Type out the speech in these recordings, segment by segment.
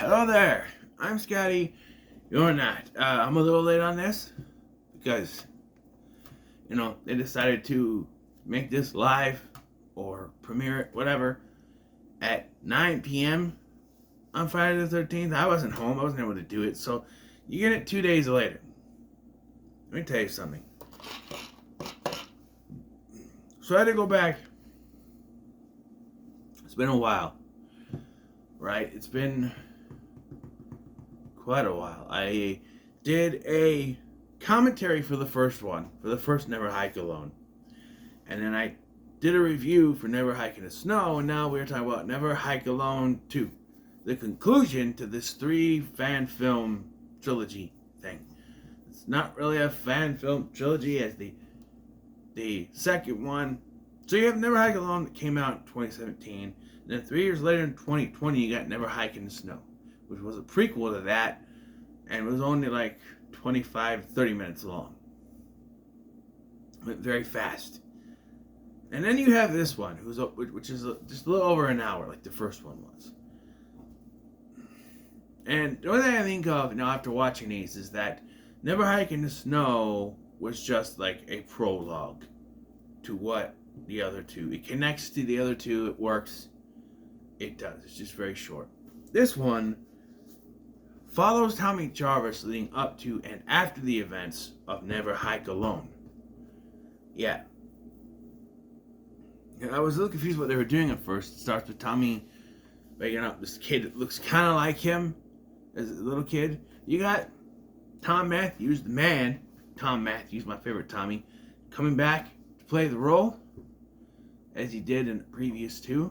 Hello there. I'm Scotty. You're not. I'm a little late on this because, they decided to make this live or premiere it, whatever, at 9 p.m. on Friday the 13th. I wasn't home. I wasn't able to do it. So you get it 2 days later. Let me tell you something. So I had to go back. It's been a while, right? It's been quite a while. I did a commentary for the first one, for the first Never Hike Alone. And then I did a review for Never Hike in the Snow, and now we're talking about Never Hike Alone 2. The conclusion to this 3 fan film trilogy thing. It's not really a fan film trilogy as the second one. So you have Never Hike Alone that came out in 2017. And then 3 years later in 2020 you got Never Hike in the Snow, which was a prequel to that, and it was only like 25-30 minutes long. Went very fast. And then you have this one, which is just a little over an hour, like the first one was. And the only thing I think of now after watching these is that Never Hike in the Snow was just like a prologue to what the other two. It connects to the other two. It works. It does. It's just very short. This one follows Tommy Jarvis leading up to and after the events of Never Hike Alone. Yeah. I was a little confused what they were doing at first. It starts with Tommy waking up this kid that looks kind of like him as a little kid. You got Tom Matthews, the man, Tom Matthews, my favorite Tommy, coming back to play the role as he did in the previous 2.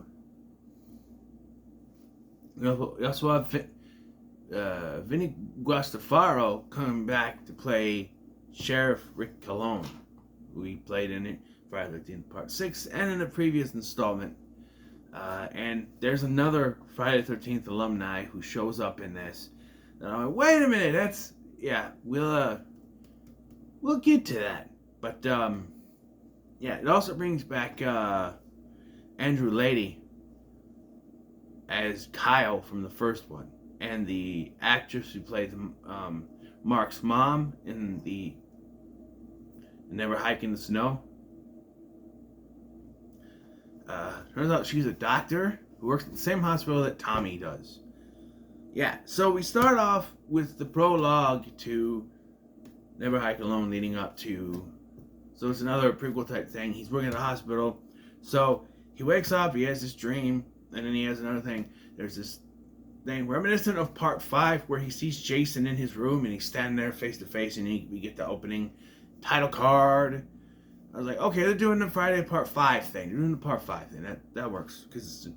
We also have Vinny Guastafaro coming back to play Sheriff Rick Colon, who he played in it Friday the 13th Part 6 and in the previous installment. And there's another Friday the 13th alumni who shows up in this. And I'm like, wait a minute, we'll get to that. But it also brings back Andrew Lady as Kyle from the first one, and the actress who played Mark's mom in the Never Hike in the Snow. Turns out she's a doctor who works at the same hospital that Tommy does. Yeah, so we start off with the prologue to Never Hike Alone leading up to... So it's another prequel type thing. He's working at a hospital. So he wakes up, he has this dream, and then he has another thing. There's this thing reminiscent of Part 5 where he sees Jason in his room and he's standing there face to face, and we get the opening title card. I was like, okay, they're doing the Friday Part 5 thing. They're doing the Part 5 thing. That works because it's the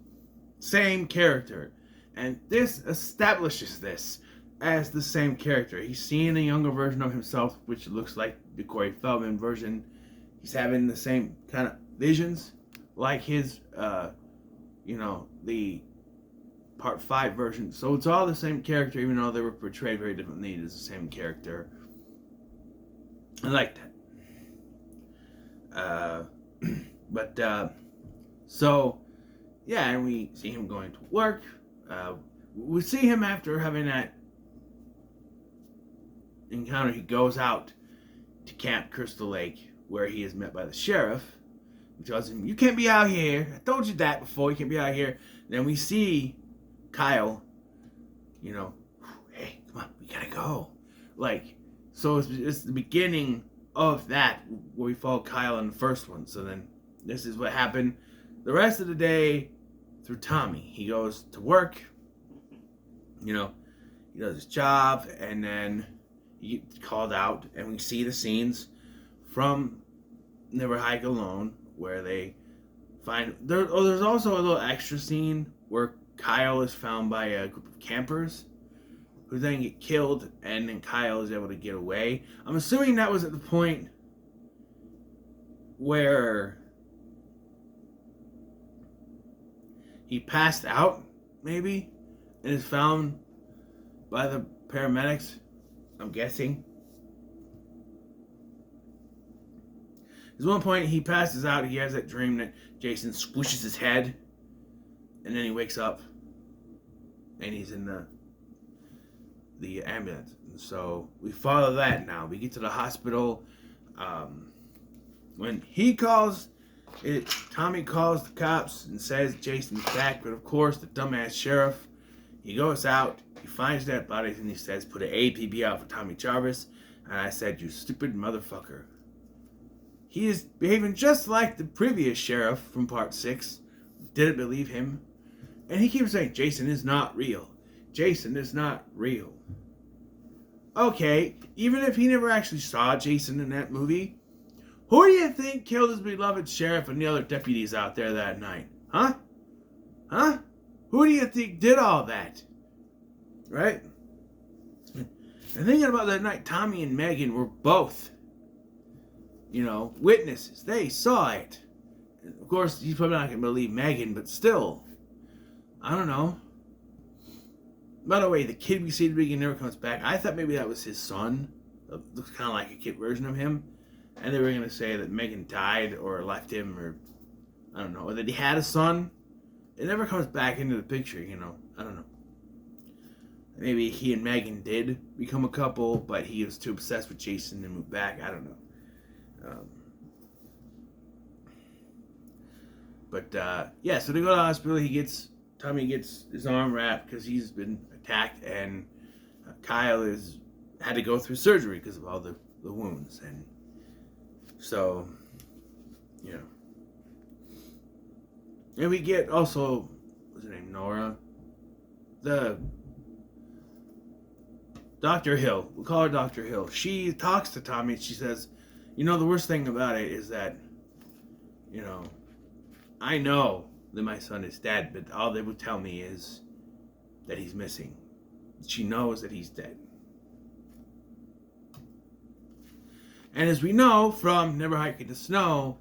same character. And this establishes this as the same character. He's seeing a younger version of himself, which looks like the Corey Feldman version. He's having the same kind of visions like his, the Part 5 version. So it's all the same character, even though they were portrayed very differently. It is the same character. I like that. And we see him going to work. We see him after having that encounter. He goes out to Camp Crystal Lake, where he is met by the sheriff, who tells him, "You can't be out here. I told you that before. You can't be out here." Then we see Kyle, "Hey, come on, we gotta go." So it's the beginning of that, where we follow Kyle in the first one. So then this is what happened the rest of the day through Tommy. He goes to work, he does his job, and then he gets called out, and we see the scenes from Never Hike Alone where they find there's also a little extra scene where Kyle is found by a group of campers who then get killed, and then Kyle is able to get away. I'm assuming that was at the point where he passed out, maybe, and is found by the paramedics, I'm guessing. There's one point he passes out, he has that dream that Jason squishes his head, and then he wakes up, and he's in the the ambulance. And so we follow that now. We get to the hospital. When he calls it, Tommy calls the cops and says Jason's back, but of course the dumbass sheriff, he goes out, he finds dead bodies, and he says, put an APB out for Tommy Jarvis. And I said, you stupid motherfucker. He is behaving just like the previous sheriff from part 6. Didn't believe him. And he keeps saying, Jason is not real. Jason is not real. Okay, even if he never actually saw Jason in that movie, who do you think killed his beloved sheriff and the other deputies out there that night? Huh? Huh? Who do you think did all that? Right? And thinking about that night, Tommy and Megan were both, witnesses. They saw it. And of course, he's probably not going to believe Megan, but still, I don't know. By the way, the kid we see at the beginning never comes back. I thought maybe that was his son. It looks kind of like a kid version of him. And they were going to say that Megan died or left him, or I don't know, or that he had a son. It never comes back into the picture, I don't know. Maybe he and Megan did become a couple, but he was too obsessed with Jason to move back. I don't know. So they go to the hospital. Tommy gets his arm wrapped because he's been attacked, and Kyle had to go through surgery because of all the wounds, and so, and we get also, what's her name, Nora, the Dr. Hill. We'll call her Dr. Hill. She talks to Tommy and she says, the worst thing about it is that, I know that my son is dead, but all they would tell me is that he's missing. She knows that he's dead. And as we know from Never Hike in the Snow,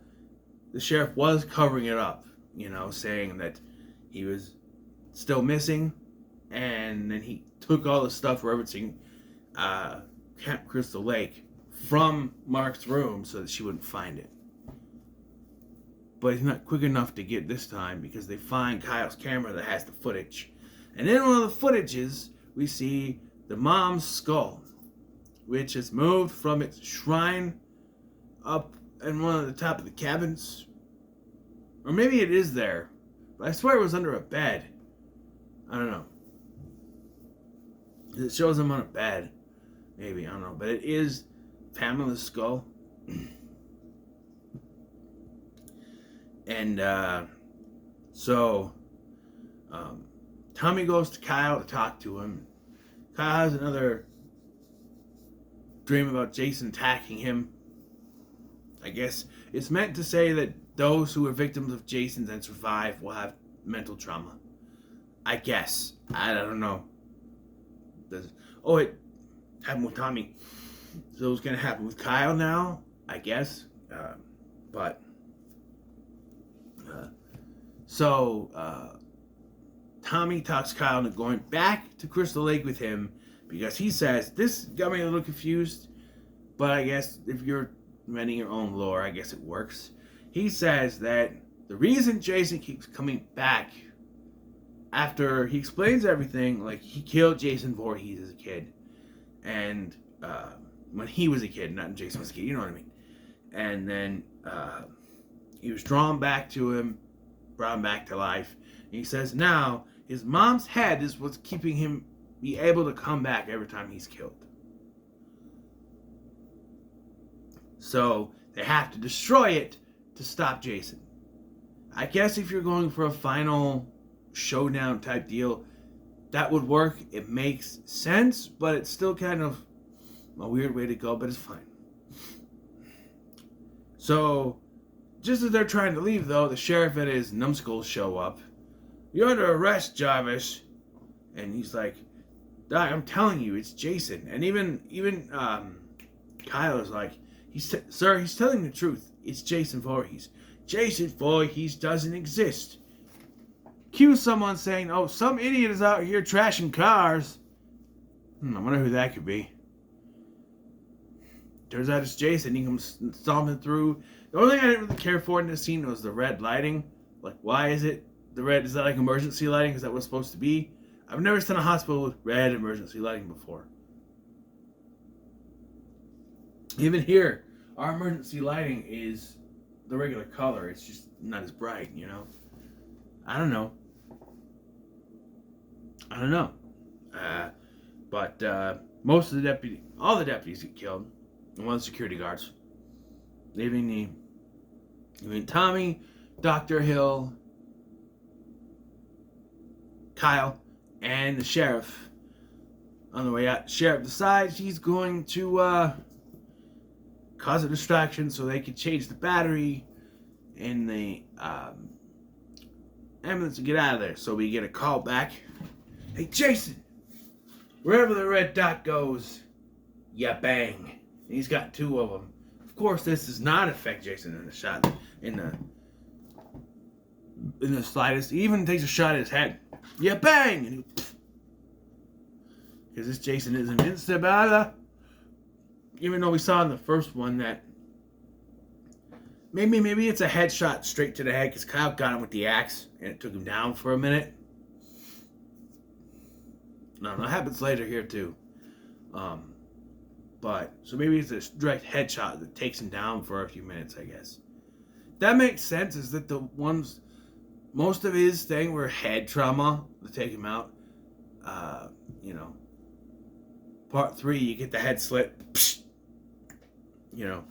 the sheriff was covering it up, saying that he was still missing, and then he took all the stuff referencing Camp Crystal Lake from Mark's room so that she wouldn't find it. But he's not quick enough to get this time because they find Kyle's camera that has the footage. And in one of the footages, we see the mom's skull, which has moved from its shrine up in one of the top of the cabins. Or maybe it is there, but I swear it was under a bed. I don't know. It shows him on a bed. Maybe, I don't know. But it is Pamela's skull. And Tommy goes to Kyle to talk to him. Kyle has another dream about Jason attacking him. I guess it's meant to say that those who are victims of Jason's and survive will have mental trauma. I guess. I don't know. It happened with Tommy. So it's going to happen with Kyle now, I guess. Tommy talks Kyle into going back to Crystal Lake with him because he says, this got me a little confused, but I guess if you're inventing your own lore, I guess it works. He says that the reason Jason keeps coming back after he explains everything, like he killed Jason Voorhees as a kid, and when he was a kid, not Jason was a kid, you know what I mean? And then he was drawn back to him, brought him back to life. And he says now his mom's head is what's keeping him be able to come back every time he's killed. So they have to destroy it to stop Jason. I guess if you're going for a final showdown type deal, that would work. It makes sense, but it's still kind of a weird way to go, but it's fine. So, just as they're trying to leave, though, the sheriff and his numbskulls show up. You're under arrest, Jarvis. And he's like, Doc, I'm telling you, it's Jason. And even Kyle is like, sir, he's telling the truth. It's Jason Voorhees. Jason Voorhees doesn't exist. Cue someone saying, oh, some idiot is out here trashing cars. I wonder who that could be. Turns out it's Jason. He comes stomping through. The only thing I didn't really care for in this scene was the red lighting. Like, why is it the red? Is that like emergency lighting? Is that what's supposed to be? I've never seen a hospital with red emergency lighting before. Even here, our emergency lighting is the regular color. It's just not as bright, you know? I don't know. But most of the all the deputies get killed, and one of the security guards. Leaving Tommy, Dr. Hill, Kyle, and the sheriff on the way out. The sheriff decides he's going to cause a distraction so they can change the battery in the ambulance and get out of there. So we get a call back. Hey, Jason, wherever the red dot goes, ya bang. And he's got 2 of them. Of course, this does not affect Jason in the shot, in the slightest. He even takes a shot at his head. Yeah, bang! And because this Jason is invincible. Even though we saw in the first one that maybe it's a headshot straight to the head because Kyle got him with the axe and it took him down for a minute. No, that happens later here too. But so maybe it's a direct headshot that takes him down for a few minutes, I guess. That makes sense. Is that the ones most of his thing were head trauma to take him out. Part 3, you get the head slit. Yeah.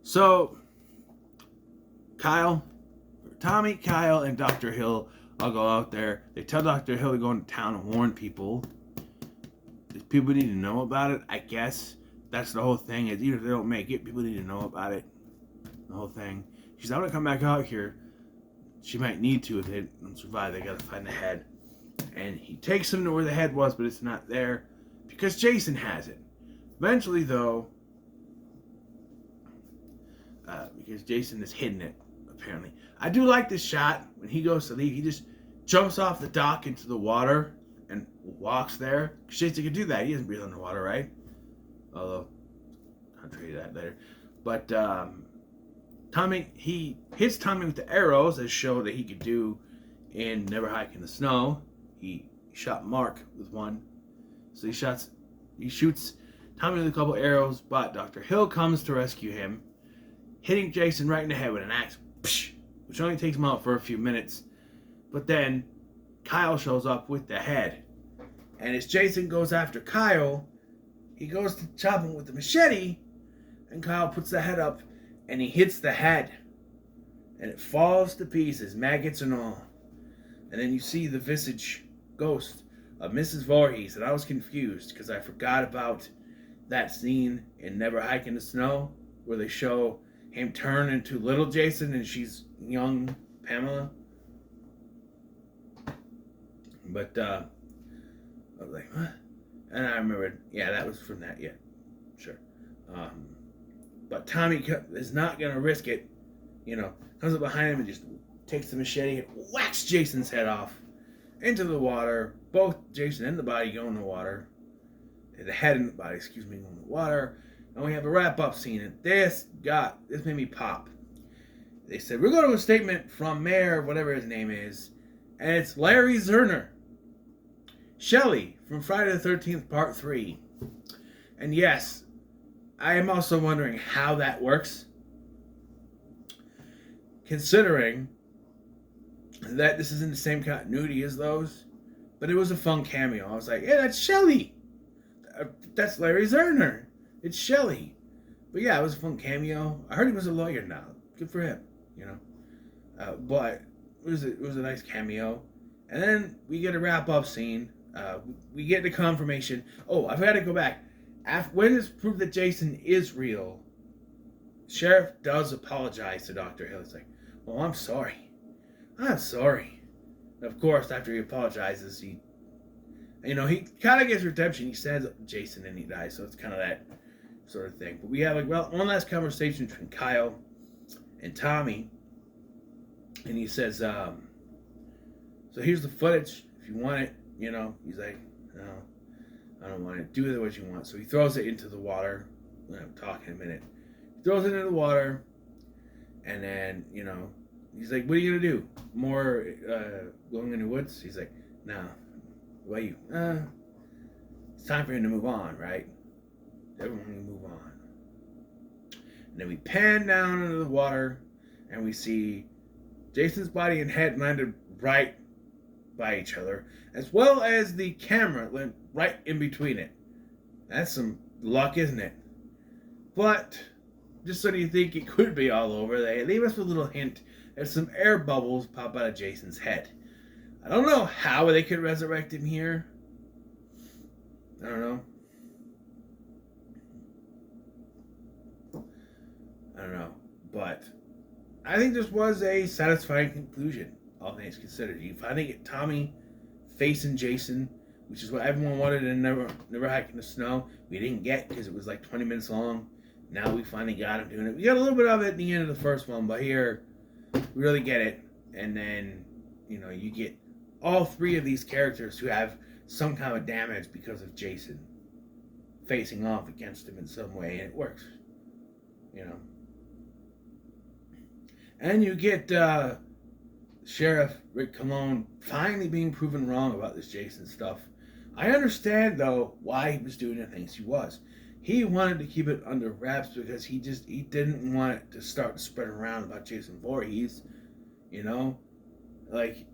So Tommy, Kyle, and Dr. Hill all go out there. They tell Dr. Hill to go into town and warn people. People need to know about it, I guess. That's the whole thing. Is even if they don't make it, people need to know about it. The whole thing. She's not going to come back out here. She might need to if they don't survive. They got to find the head. And he takes them to where the head was, but it's not there. Because Jason has it. Eventually, though, because Jason has hidden it, apparently. I do like this shot. When he goes to leave, he just jumps off the dock into the water and walks there. Because Jason can do that. He doesn't breathe underwater, right? Although, I'll tell you that later. But Tommy, he hits Tommy with the arrows as show that he could do in Never Hike in the Snow. He shot Mark with one. So he shoots Tommy with a couple arrows, but Dr. Hill comes to rescue him, hitting Jason right in the head with an axe, which only takes him out for a few minutes. But then Kyle shows up with the head. And as Jason goes after Kyle, he goes to chop him with the machete, and Kyle puts the head up, and he hits the head. And it falls to pieces, maggots and all. And then you see the visage ghost of Mrs. Voorhees, and I was confused because I forgot about that scene in Never Hike in the Snow where they show him turn into little Jason and she's young Pamela. But I was like, what? And I remembered, yeah, that was from that, yeah, sure. But Tommy is not going to risk it, comes up behind him and just takes the machete and whacks Jason's head off into the water. Both Jason and the body go in the water. The head and the body, go in the water. And we have a wrap-up scene. And this made me pop. They said, we're going to a statement from Mayor, whatever his name is. And it's Larry Zerner. Shelley from Friday the 13th, Part 3. And yes, I am also wondering how that works. Considering that this is in the same continuity as those. But it was a fun cameo. I was like, yeah, that's Shelley. That's Larry Zerner. It's Shelley. But yeah, it was a fun cameo. I heard he was a lawyer now. Good for him, But it was a nice cameo. And then we get a wrap-up scene. We get the confirmation. Oh, I've got to go back. When it's proved that Jason is real, Sheriff does apologize to Dr. Hill. He's like, well, I'm sorry. I'm sorry. And of course, after he apologizes, he kind of gets redemption. He says Jason and he dies, so it's kind of that sort of thing. But we have one last conversation between Kyle and Tommy, and he says, so here's the footage. If you want it, he's like, no, I don't want it. Do with it what you want. So he throws it into the water. I'll talk in a minute. He throws it into the water, And then, he's like, what are you going to do? More going in the woods? He's like, no. What are you? It's time for him to move on, right? Everyone move on. And then we pan down into the water, and we see Jason's body and head landed right by each other, as well as the camera right in between it. That's some luck, isn't it? But just so you think it could be all over, they leave us with a little hint as some air bubbles pop out of Jason's head. I don't know how they could resurrect him here. I don't know. But I think this was a satisfying conclusion, all things considered. You finally get Tommy facing Jason, which is what everyone wanted in Never Hike in the Snow. We didn't get because it was like 20 minutes long. Now we finally got him doing it. We got a little bit of it at the end of the first one, but here we really get it. And then, you get all three of these characters who have some kind of damage because of Jason facing off against him in some way, and it works. And you get Sheriff Rick Colon finally being proven wrong about this Jason stuff. I understand, though, why he was doing the things he was. He wanted to keep it under wraps because he didn't want it to start to spread around about Jason Voorhees. Like,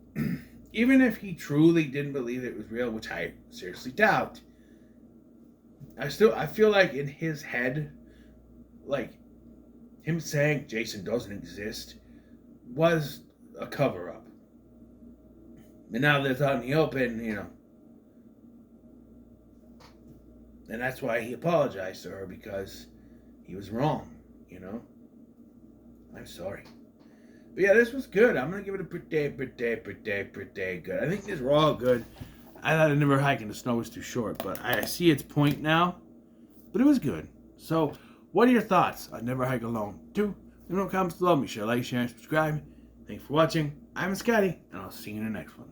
even if he truly didn't believe it was real, which I seriously doubt, I feel like in his head, like, him saying Jason doesn't exist was a cover-up. And now that it's out in the open, and that's why he apologized to her, because he was wrong, I'm sorry. But yeah, this was good. I'm going to give it a pretty good. I think these were all good. I thought Never Hike in the Snow was too short, but I see its point now. But it was good. So, what are your thoughts on Never Hike Alone 2? Leave no comments below. Be sure to like, share, and subscribe. Thanks for watching. I'm Scotty, and I'll see you in the next one.